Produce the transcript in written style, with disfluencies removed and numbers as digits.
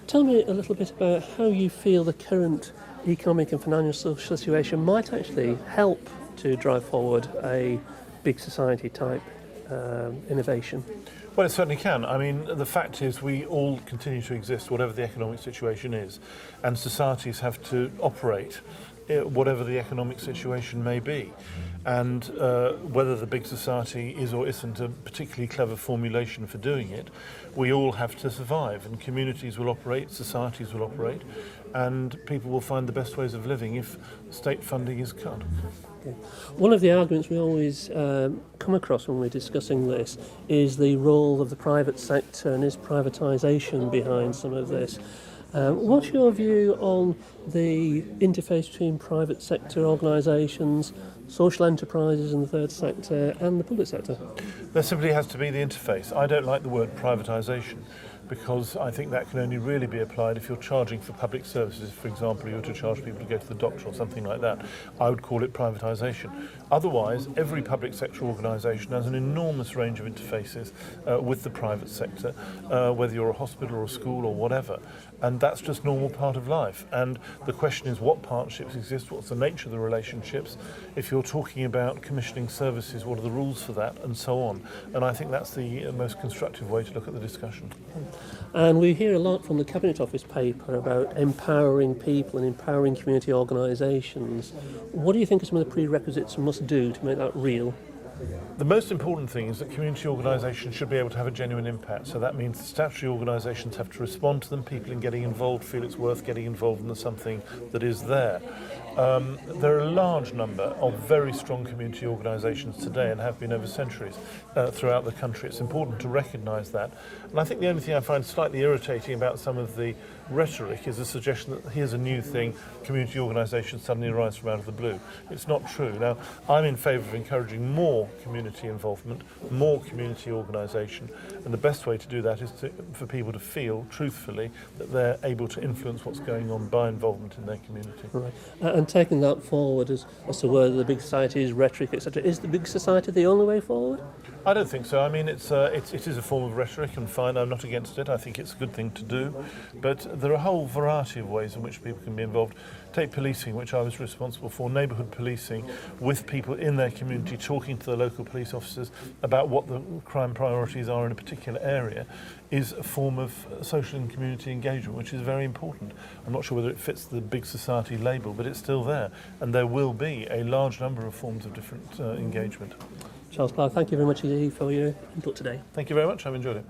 Tell me a little bit about how you feel the current economic and financial situation might actually help to drive forward a big society type innovation. Well, it certainly can. I mean, the fact is we all continue to exist, whatever the economic situation is, and societies have to operate whatever the economic situation may be. And whether the big society is or isn't a particularly clever formulation for doing it, we all have to survive, and communities will operate, societies will operate, and people will find the best ways of living if state funding is cut. Okay. One of the arguments we always come across when we're discussing this is the role of the private sector and is privatisation behind some of this. What's your view on the interface between private sector organisations, social enterprises in the third sector and the public sector? There simply has to be the interface. I don't like the word privatisation because I think that can only really be applied if you're charging for public services. For example, you were to charge people to go to the doctor or something like that. I would call it privatisation. Otherwise, every public sector organisation has an enormous range of interfaces with the private sector, whether you're a hospital or a school or whatever. And that's just normal part of life. And the question is what partnerships exist, what's the nature of the relationships, if you're talking about commissioning services, what are the rules for that, and so on. And I think that's the most constructive way to look at the discussion. And we hear a lot from the Cabinet Office paper about empowering people and empowering community organisations. What do you think are some of the prerequisites we must do to make that real? The most important thing is that community organisations should be able to have a genuine impact. So that means statutory organisations have to respond to them, people in getting involved feel it's worth getting involved in something that is there. There are a large number of very strong community organisations today and have been over centuries throughout the country. It's important to recognise that. And I think the only thing I find slightly irritating about some of the rhetoric is the suggestion that here's a new thing, community organisations suddenly arise from out of the blue. It's not true. Now, I'm in favour of encouraging more community involvement, more community organisation, and the best way to do that is for people to feel, truthfully, that they're able to influence what's going on by involvement in their community. Right. And taking that forward as to whether the big society is rhetoric, etc., is the big society the only way forward? I don't think so. I mean, it is a form of rhetoric, and fine, I'm not against it. I think it's a good thing to do. But there are a whole variety of ways in which people can be involved. Take policing, which I was responsible for, neighbourhood policing, with people in their community talking to the local police officers about what the crime priorities are in a particular area, is a form of social and community engagement, which is very important. I'm not sure whether it fits the big society label, but it's still there. And there will be a large number of forms of different engagement. Charles Clarke, thank you very much indeed for your input today. Thank you very much. I've enjoyed it.